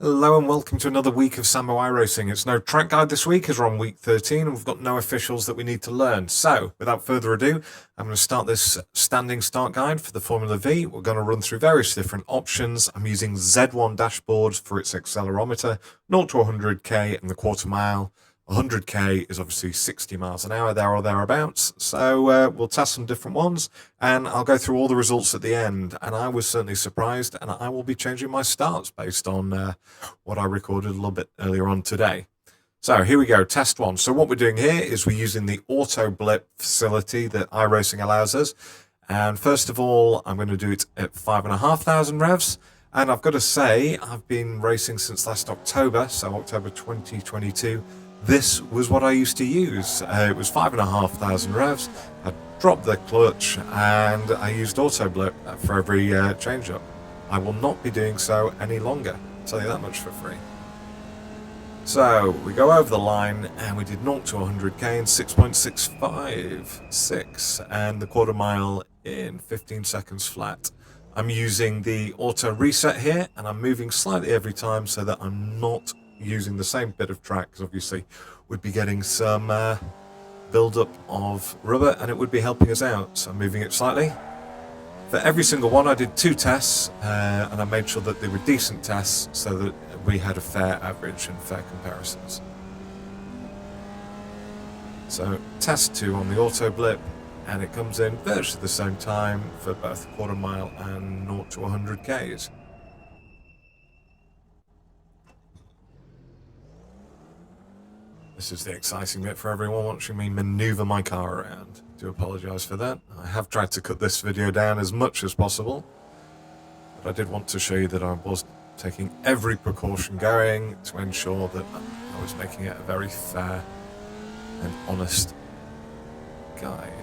Hello and welcome to another week of Sambo iRacing. It's no track guide this week as we're on week 13 and we've got no officials that we need to learn. So, without further ado, I'm going to start this standing start guide for the Formula V. We're going to run through various different options. I'm using Z1 dashboard for its accelerometer, 0 to 100k and the quarter mile. 100k is obviously 60 miles an hour, there or thereabouts. So we'll test some different ones and I'll go through all the results at the end. And I was certainly surprised, and I will be changing my starts based on what I recorded a little bit earlier on today. So here we go, test one. So what we're doing here is we're using the Auto-Blip facility that iRacing allows us. And first of all, I'm going to do it at 5,500 revs. And I've got to say, I've been racing since last October, so October 2022. This was what I used to use. It was 5,500 revs. I dropped the clutch and I used Auto-Blip for every change-up. I will not be doing so any longer. I'll tell you that much for free. So we go over the line and we did 0 to 100k in 6.656 and the quarter mile in 15 seconds flat. I'm using the auto reset here and I'm moving slightly every time so that I'm not using the same bit of track, because obviously we'd be getting some build-up of rubber and it would be helping us out. So I'm moving it slightly. For every single one I did 2 tests and I made sure that they were decent tests so that we had a fair average and fair comparisons. So test 2 on the Auto-Blip and it comes in virtually the same time for both quarter mile and 0 to 100k's. This is the exciting bit for everyone watching me maneuver my car around. I do apologise for that. I have tried to cut this video down as much as possible, but I did want to show you that I was taking every precaution going to ensure that I was making it a very fair and honest guide.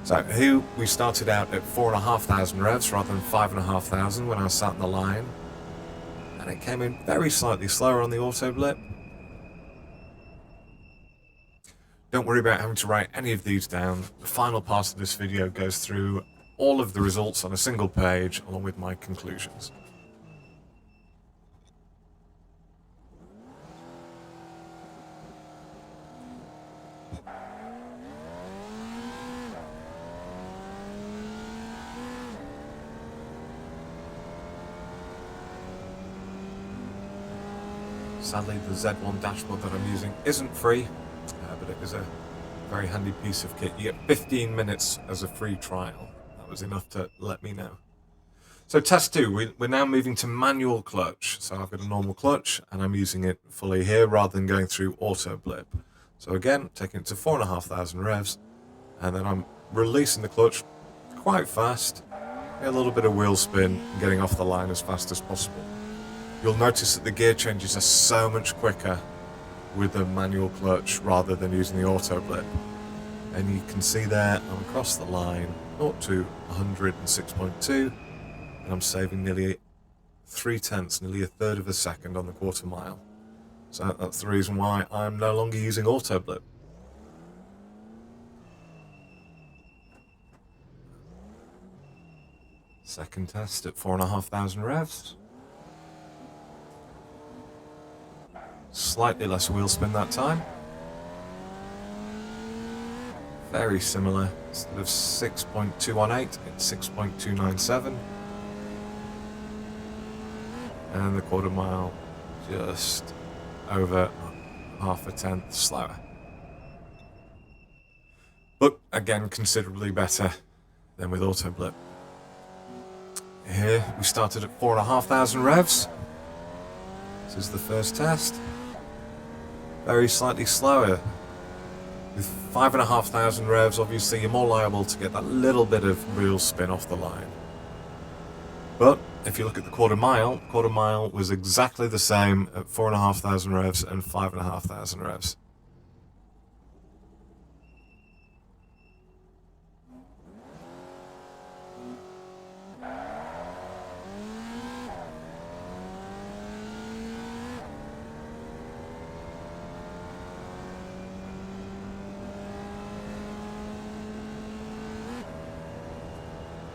So here we started out at 4,500 revs rather than 5,500 when I sat in the line. And it came in very slightly slower on the Auto-Blip. Don't worry about having to write any of these down. The final part of this video goes through all of the results on a single page along with my conclusions. Sadly, the Z1 dashboard that I'm using isn't free, but it is a very handy piece of kit. You get 15 minutes as a free trial. That was enough to let me know. So test 2, we're now moving to manual clutch. So I've got a normal clutch and I'm using it fully here rather than going through Auto-Blip. So again, taking it to 4,500 revs, and then I'm releasing the clutch quite fast, a little bit of wheel spin, and getting off the line as fast as possible. You'll notice that the gear changes are so much quicker with the manual clutch rather than using the Auto-Blip. And you can see there, I'm across the line, 0 to 106.2, and I'm saving nearly 0.3, nearly a third of a second on the quarter mile. So that's the reason why I'm no longer using Auto-Blip. Second test at 4,500 revs. Slightly less wheel spin that time. Very similar. Instead of 6.218, it's 6.297. And the quarter mile just over half a tenth slower. But again, considerably better than with Auto-Blip. Here we started at 4,500 revs. This is the first test. Very slightly slower. With 5,500 revs, obviously you're more liable to get that little bit of wheel spin off the line. But if you look at the quarter mile was exactly the same at 4,500 revs and 5,500 revs.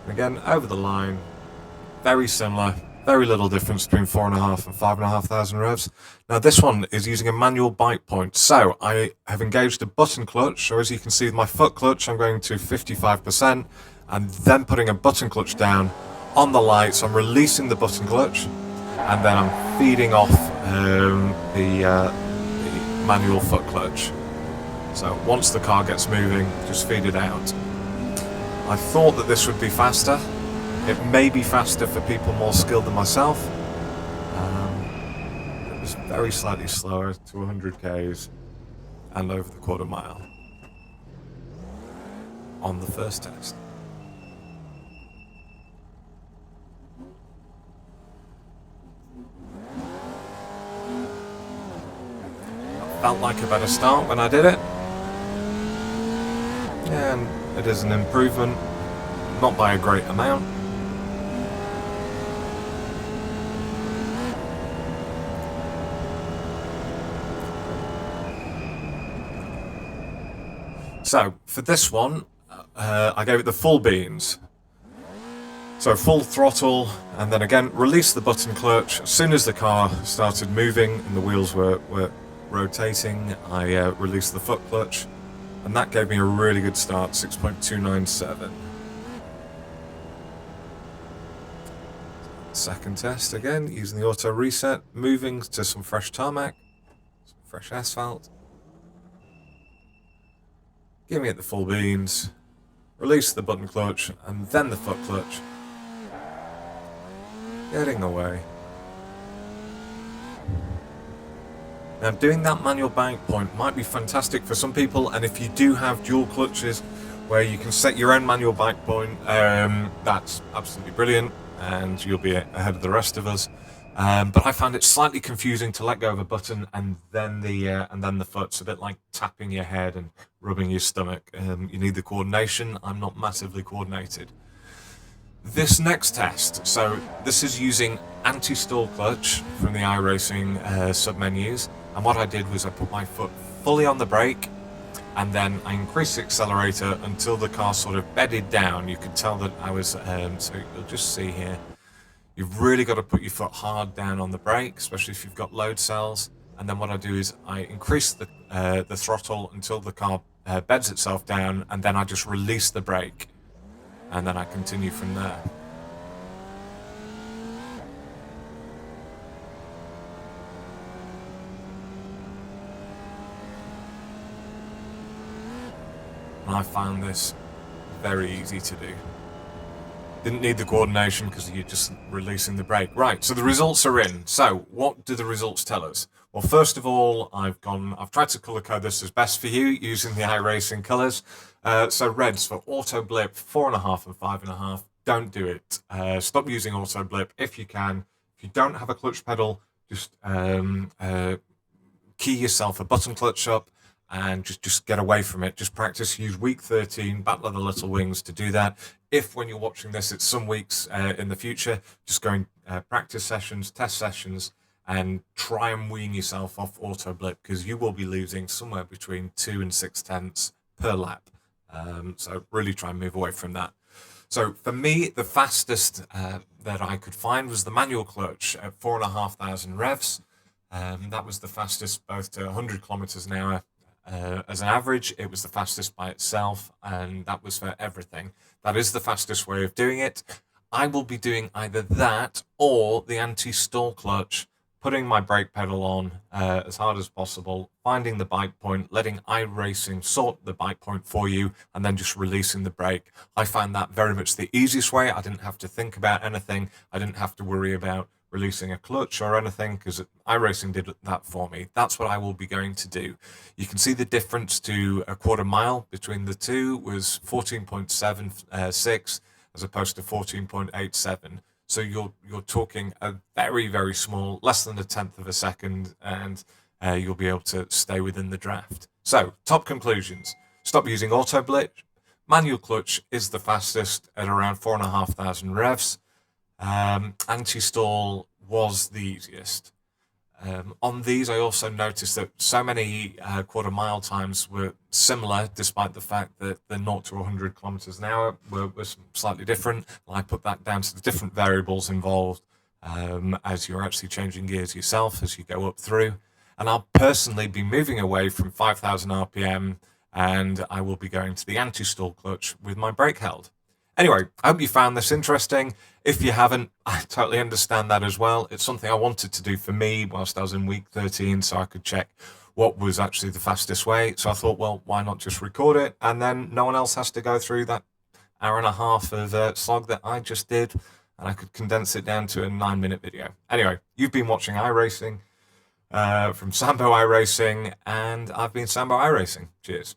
Again, over the line, very similar, Very little difference between 4.5 and 5,500 revs. Now this one is using a manual bike point. So I have engaged a button clutch. So as you can see with my foot clutch, I'm going to 55% and then putting a button clutch down on the lights. I'm releasing the button clutch and then I'm feeding off the manual foot clutch. So once the car gets moving, just feed it out. I thought that this would be faster. It may be faster for people more skilled than myself. It was very slightly slower to 100 k's and over the quarter mile on the first test. Felt like a better start when I did it. And it is an improvement, not by a great amount. So for this one, I gave it the full beans. So full throttle, and then again release the button clutch. As soon as the car started moving and the wheels were rotating, I released the foot clutch, and that gave me a really good start, 6.297. Second test again, using the auto reset, moving to some fresh tarmac, some fresh asphalt. Giving it the full beans, release the button clutch, and then the foot clutch. Getting away. Now doing that manual bank point might be fantastic for some people, and if you do have dual clutches where you can set your own manual bank point, that's absolutely brilliant and you'll be ahead of the rest of us. But I found it slightly confusing to let go of a button and then the foot. It's a bit like tapping your head and rubbing your stomach. You need the coordination. I'm not massively coordinated. This next test, so this is using anti-stall clutch from the iRacing submenus, and what I did was I put my foot fully on the brake and then I increased the accelerator until the car sort of bedded down. You could tell that I was, so you'll just see here, you've really got to put your foot hard down on the brake, especially if you've got load cells. And then what I do is I increase the throttle until the car beds itself down, and then I just release the brake. And then I continue from there. And I found this very easy to do. Didn't need the coordination because you're just releasing the brake. Right, so the results are in. So what do the results tell us? Well, first of all, I've tried to color code this as best for you using the iRacing colors. So reds for Auto-Blip, 4.5 and 5.5. Don't do it. Stop using Auto-Blip if you can. If you don't have a clutch pedal, just key yourself a button clutch up and just get away from it. Just practice. Use week 13, Battle of the Little Wings to do that. If when you're watching this, it's some weeks in the future, just go in practice sessions, test sessions, and try and wean yourself off Auto-Blip, because you will be losing somewhere between 2 and 6 tenths per lap. So really try and move away from that. So for me, the fastest that I could find was the manual clutch at 4,500 revs. That was the fastest both to 100 kilometers an hour. As an average, it was the fastest by itself, and that was for everything. That is the fastest way of doing it. I will be doing either that or the anti-stall clutch, putting my brake pedal on as hard as possible, finding the bike point, letting iRacing sort the bike point for you, and then just releasing the brake. I found that very much the easiest way. I didn't have to think about anything. I didn't have to worry about releasing a clutch or anything, because iRacing did that for me. That's what I will be going to do. You can see the difference to a quarter mile between the two was 14.76 as opposed to 14.87. So you're talking a very, very small, less than 1/10 of a second, and you'll be able to stay within the draft. So top conclusions: stop using Auto-Blip. Manual clutch is the fastest at around 4,500 revs. Anti-stall was the easiest. On these, I also noticed that so many quarter mile times were similar, despite the fact that the 0 to 100 kilometers an hour were slightly different. And I put that down to the different variables involved as you're actually changing gears yourself as you go up through. And I'll personally be moving away from 5,000 RPM, and I will be going to the anti-stall clutch with my brake held. Anyway, I hope you found this interesting. If you haven't, I totally understand that as well. It's something I wanted to do for me whilst I was in week 13, so I could check what was actually the fastest way. So I thought, well, why not just record it? And then no one else has to go through that hour and a half of slog that I just did, and I could condense it down to a 9-minute video. Anyway, you've been watching iRacing from Sambo iRacing, and I've been Sambo iRacing. Cheers.